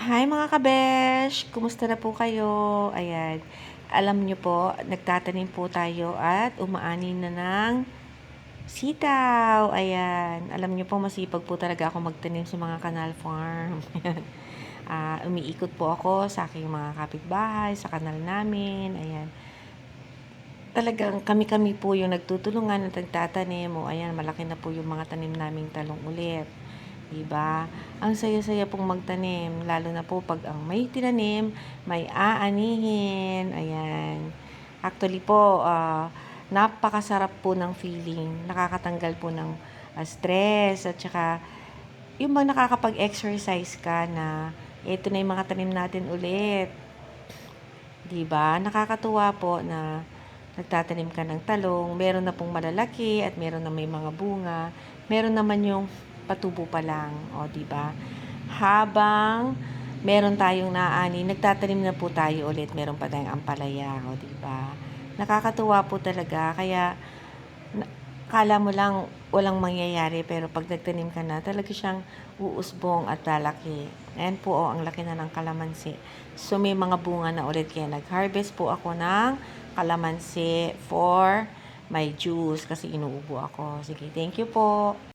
Hi mga kabesh! Kumusta na po kayo? Ayan, alam nyo po, nagtatanim po tayo at umaani na ng sitaw. Ayan, alam nyo po, masipag po talaga ako magtanim sa mga canal farm. Umiikot po ako sa aking mga kapitbahay, sa kanal namin. Ayan, talagang kami-kami po yung nagtutulungan at nagtatanim. O ayan, malaki na po yung mga tanim naming talong ulit. Diba? Ang saya-saya pong magtanim, lalo na po pag ang may tinanim, may aanihin. Ayan. Actually po, napakasarap po ng feeling. Nakakatanggal po ng stress at saka yung bang nakakapag-exercise ka na ito na yung mga tanim natin ulit. Diba? Nakakatuwa po na nagtatanim ka ng talong, meron na pong malalaki at meron na may mga bunga, meron naman yung patubo pa lang, o diba? Habang meron tayong naani, nagtatanim na po tayo ulit, meron pa tayong ampalaya, o diba? Nakakatuwa po talaga, kaya kala mo lang walang mangyayari, pero pag nagtanim ka na, talaga siyang uusbong at lalaki. Ayan po, ang laki na ng kalamansi. So, may mga bunga na ulit, kaya nag-harvest po ako ng kalamansi for my juice kasi inuubo ako. Sige, thank you po.